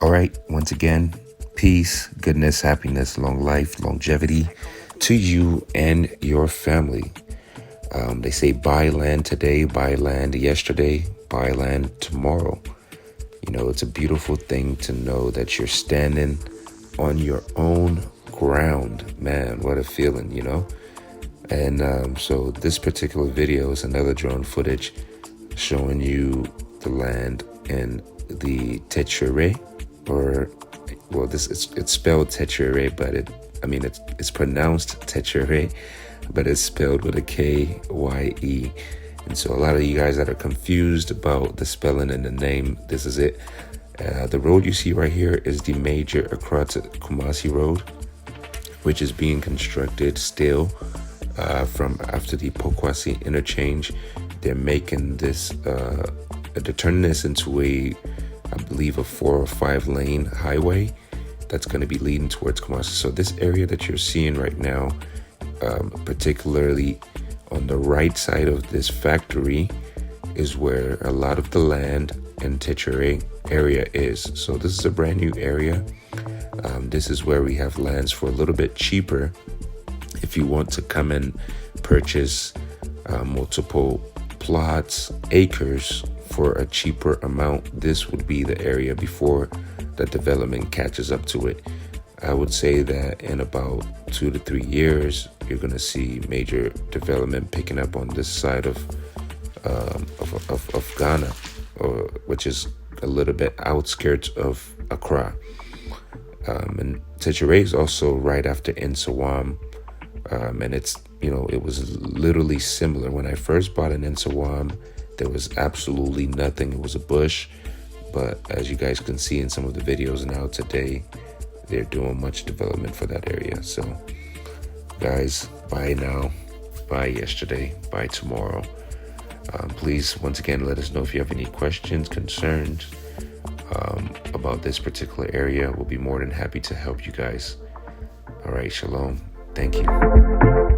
All right, once again, peace, goodness, happiness, long life, longevity to you and your family. They say buy land today, buy land yesterday, buy land tomorrow. You know, it's a beautiful thing to know that you're standing on your own ground. Man, what a feeling, you know? And so this particular video is another drone footage showing you the land in the Kyekyewere, or well, it's spelled Kyekyewere, but it's pronounced Kyekyewere, but it's spelled with a Kye. And so a lot of you guys that are confused about the spelling and the name, this is it. The road you see right here is the major Accra Kumasi road, which is being constructed still from after the Pokwasi interchange. They're making this, they're turning this into I believe a 4 or 5 lane highway that's going to be leading towards Kumasi. So this area that you're seeing right now, particularly on the right side of this factory, is where a lot of the land in Kyekyewere area is. So this is a brand new area. This is where we have lands for a little bit cheaper. If you want to come and purchase multiple plots, acres for a cheaper amount, this would be the area before the development catches up to it. I would say that in about 2 to 3 years, you're going to see major development picking up on this side of Ghana, which is a little bit outskirts of Accra. And Kyekyewere is also right after Nsawam, and it's, you know, it was literally similar. When I first bought in Nsawam, there was absolutely nothing. It was a bush. But as you guys can see in some of the videos now today, they're doing much development for that area. So guys, buy now, buy yesterday, buy tomorrow. Please, once again, let us know if you have any questions, concerns about this particular area. We'll be more than happy to help you guys. All right, shalom. Thank you.